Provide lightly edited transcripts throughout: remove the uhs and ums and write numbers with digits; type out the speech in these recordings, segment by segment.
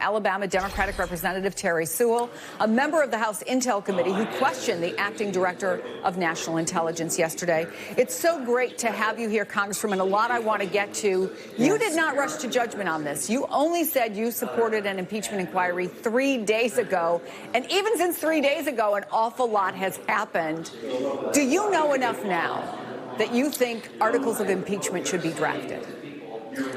Alabama Democratic Representative Terry Sewell, a member of the House Intel Committee who questioned the acting director of national intelligence yesterday. It's so great to have you here, Congresswoman. A lot I want to get to. You did not rush to judgment on this. You only said you supported an impeachment inquiry 3 days ago. And even since 3 days ago, an awful lot has happened. Do you know enough now that you think articles of impeachment should be drafted?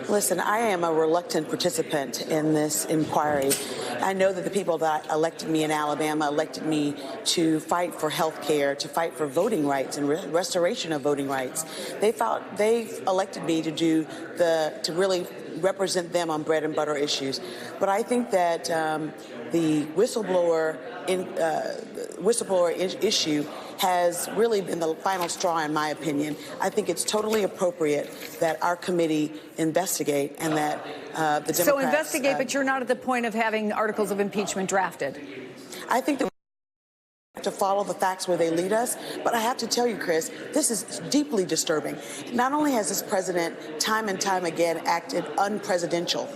Listen, I am a reluctant participant in this inquiry. I know that the people that elected me in Alabama elected me to fight for health care, to fight for voting rights and restoration of voting rights. They've elected me to really represent them on bread and butter issues. But I think that the whistleblower issue has really been the final straw, in my opinion. I think it's totally appropriate that our committee investigate and that the Democrats... So investigate, but you're not at the point of having articles of impeachment drafted. I think that we have to follow the facts where they lead us. But I have to tell you, Chris, this is deeply disturbing. Not only has this president time and time again acted unpresidential,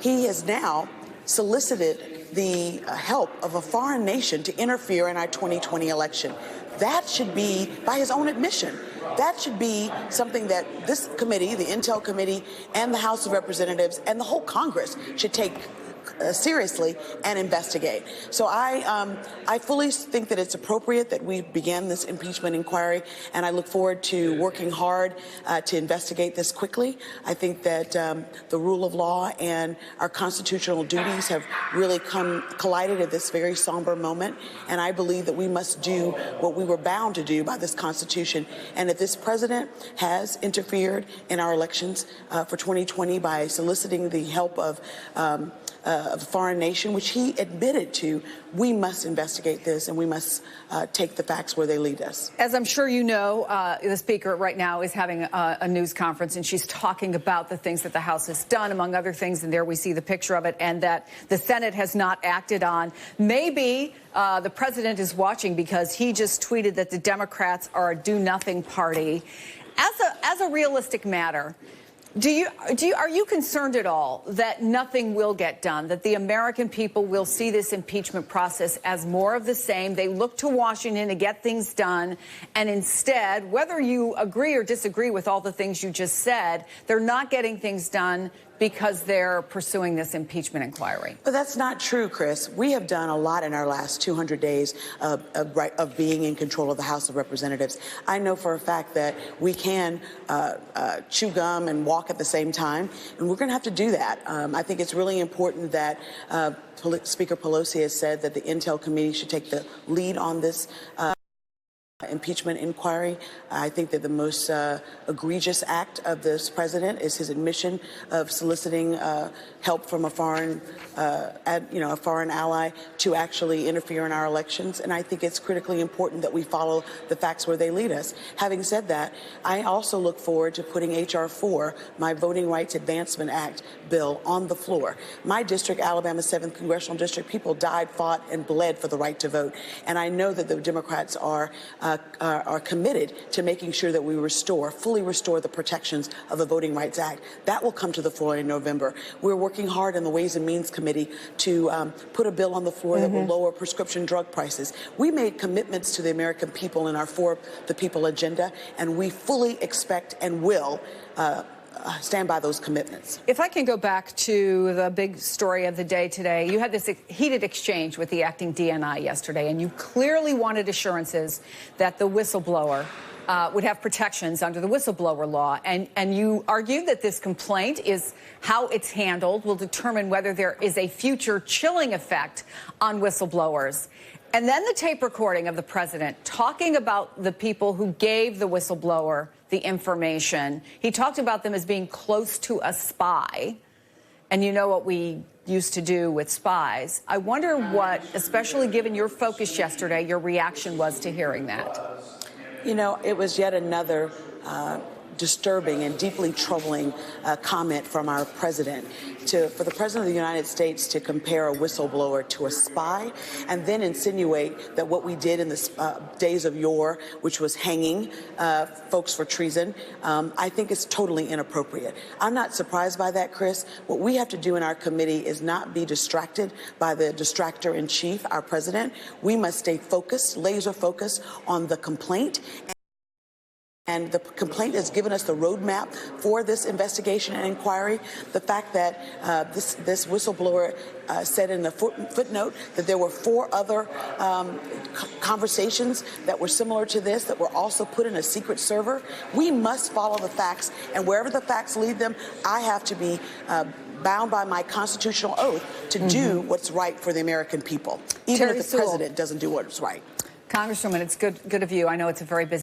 he has now solicited the help of a foreign nation to interfere in our 2020 election. That should be, by his own admission, that should be something that this committee, the Intel Committee, and the House of Representatives, and the whole Congress should take seriously and investigate. So I fully think that it's appropriate that we begin this impeachment inquiry, and I look forward to working hard to investigate this quickly. I think that the rule of law and our constitutional duties have really collided at this very somber moment, and I believe that we must do what we were bound to do by this Constitution. And if this president has interfered in our elections for 2020 by soliciting the help of a foreign nation, which he admitted to, we must investigate this and we must take the facts where they lead us. As I'm sure you know, the Speaker right now is having a news conference, and she's talking about the things that the House has done, among other things, and there we see the picture of it, and that the Senate has not acted on. Maybe the president is watching because he just tweeted that the Democrats are a do-nothing party. As a realistic matter, are you concerned at all that nothing will get done, that the American people will see this impeachment process as more of the same? They look to Washington to get things done, and instead, whether you agree or disagree with all the things you just said, they're not getting things done because they're pursuing this impeachment inquiry. But that's not true, Chris. We have done a lot in our last 200 days of being in control of the House of Representatives. I know for a fact that we can chew gum and walk at the same time, and we're going to have to do that. I think it's really important that Speaker Pelosi has said that the Intel Committee should take the lead on this impeachment inquiry. I think that the most egregious act of this president is his admission of soliciting help from a foreign ally to actually interfere in our elections. And I think it's critically important that we follow the facts where they lead us. Having said that, I also look forward to putting H.R. 4, my Voting Rights Advancement Act bill, on the floor. My district, Alabama 7th Congressional District, people died, fought, and bled for the right to vote. And I know that the Democrats are committed to making sure that we fully restore the protections of the Voting Rights Act. That will come to the floor in November. We're working hard in the Ways and Means Committee to put a bill on the floor that will lower prescription drug prices. We made commitments to the American people in our For the People agenda, and we fully expect and will stand by those commitments. If I can go back to the big story of the day today, you had this heated exchange with the acting DNI yesterday, and you clearly wanted assurances that the whistleblower would have protections under the whistleblower law. And you argued that this complaint is how it's handled will determine whether there is a future chilling effect on whistleblowers. And then the tape recording of the president talking about the people who gave the whistleblower the information. He talked about them as being close to a spy. And you know what we used to do with spies. I wonder what, especially given your focus yesterday, your reaction was to hearing that. You know, it was yet another disturbing and deeply troubling comment from our president. For the president of the United States to compare a whistleblower to a spy and then insinuate that what we did in the days of yore, which was hanging folks for treason, I think is totally inappropriate. I'm not surprised by that, Chris. What we have to do in our committee is not be distracted by the distractor in chief, our president. We must stay focused, laser focused on the complaint. And the complaint has given us the roadmap for this investigation and inquiry. The fact that this whistleblower said in the footnote that there were 4 other conversations that were similar to this that were also put in a secret server. We must follow the facts, and wherever the facts lead them, I have to be bound by my constitutional oath to do what's right for the American people, even if the president doesn't do what's right. Congresswoman, it's good of you. I know it's a very busy